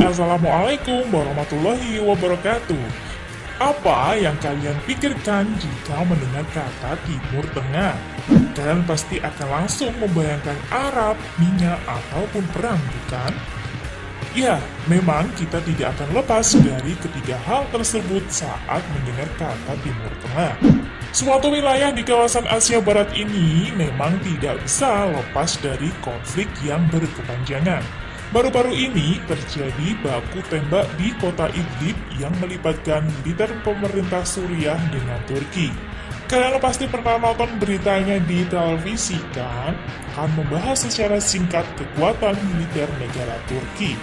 Assalamualaikum warahmatullahi wabarakatuh. Apa yang kalian pikirkan jika mendengar kata Timur Tengah? Kalian pasti akan langsung membayangkan Arab, minyak, ataupun perang, bukan? Ya, memang kita tidak akan lepas dari ketiga hal tersebut saat mendengar kata Timur Tengah. Suatu wilayah di kawasan Asia Barat ini memang tidak bisa lepas dari konflik yang berkepanjangan. Baru-baru ini terjadi baku tembak di kota Idlib yang melibatkan militer pemerintah Suriah dengan Turki. Kalian pasti pernah nonton beritanya di televisi kan? Akan membahas secara singkat kekuatan militer negara Turki.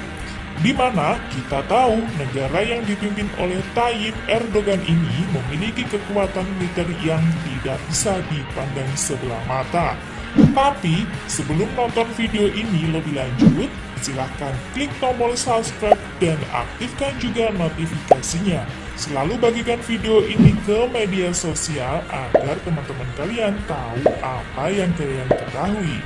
Di mana kita tahu negara yang dipimpin oleh Tayyip Erdogan ini memiliki kekuatan militer yang tidak bisa dipandang sebelah mata. Tapi sebelum nonton video ini lebih lanjut, silahkan klik tombol subscribe dan aktifkan juga notifikasinya. Selalu bagikan video ini ke media sosial agar teman-teman kalian tahu apa yang kalian ketahui.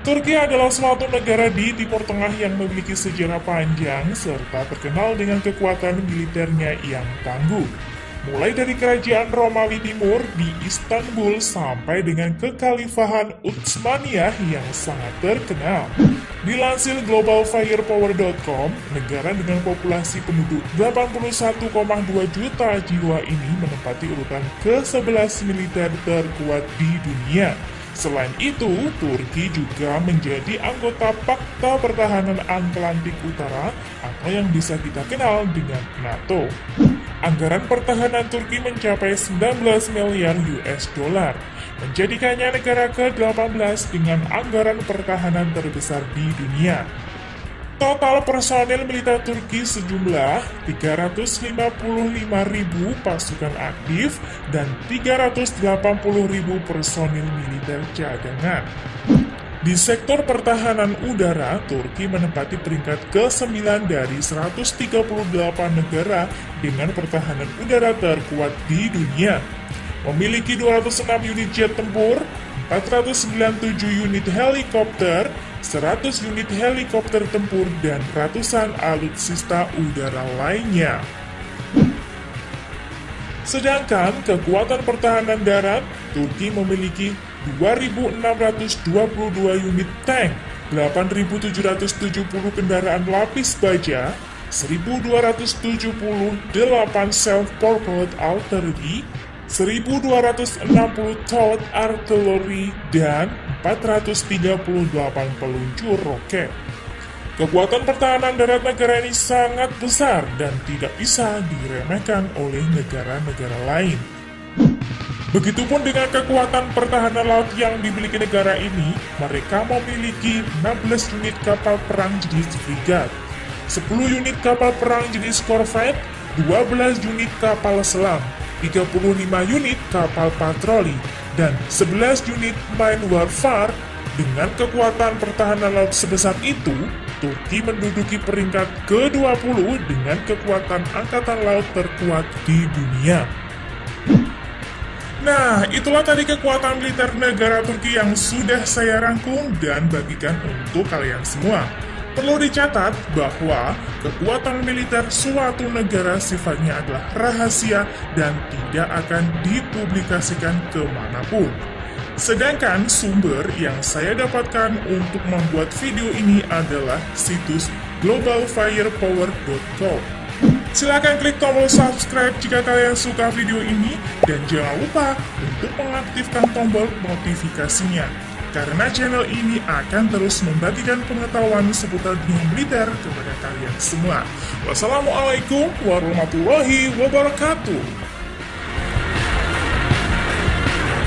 Turki adalah suatu negara di Timur Tengah yang memiliki sejarah panjang serta terkenal dengan kekuatan militernya yang tangguh. Mulai dari kerajaan Romawi Timur di Istanbul sampai dengan kekhalifahan Utsmaniyah yang sangat terkenal. Dilansir globalfirepower.com, negara dengan populasi penduduk 81,2 juta jiwa ini menempati urutan ke-11 militer terkuat di dunia. Selain itu, Turki juga menjadi anggota Pakta Pertahanan Atlantik Utara atau yang bisa kita kenal dengan NATO. Anggaran pertahanan Turki mencapai 19 miliar US dollar, menjadikannya negara ke-18 dengan anggaran pertahanan terbesar di dunia. Total personil militer Turki sejumlah 355.000 pasukan aktif dan 380.000 personil militer cadangan. Di sektor pertahanan udara, Turki menempati peringkat ke-9 dari 138 negara dengan pertahanan udara terkuat di dunia. Memiliki 206 unit jet tempur, 497 unit helikopter, 100 unit helikopter tempur, dan ratusan alutsista udara lainnya. Sedangkan kekuatan pertahanan darat, Turki memiliki 2.622 unit tank, 8.770 kendaraan lapis baja, 1.278 self-propelled artillery, 1.260 towed artillery, dan 438 peluncur roket. Kekuatan pertahanan darat negara ini sangat besar dan tidak bisa diremehkan oleh negara-negara lain. Begitupun dengan kekuatan pertahanan laut yang dimiliki negara ini, mereka memiliki 16 unit kapal perang jenis frigat, 10 unit kapal perang jenis korvet, 12 unit kapal selam, 35 unit kapal patroli, dan 11 unit mine warfare. Dengan kekuatan pertahanan laut sebesar itu, Turki menduduki peringkat ke-20 dengan kekuatan angkatan laut terkuat di dunia. Nah, itulah tadi kekuatan militer negara Turki yang sudah saya rangkum dan bagikan untuk kalian semua. Perlu dicatat bahwa kekuatan militer suatu negara sifatnya adalah rahasia dan tidak akan dipublikasikan kemanapun. Sedangkan sumber yang saya dapatkan untuk membuat video ini adalah situs globalfirepower.com. Silahkan klik tombol subscribe jika kalian suka video ini dan jangan lupa untuk mengaktifkan tombol notifikasinya. Karena channel ini akan terus membagikan pengetahuan seputar dunia militer kepada kalian semua. Wassalamualaikum warahmatullahi wabarakatuh.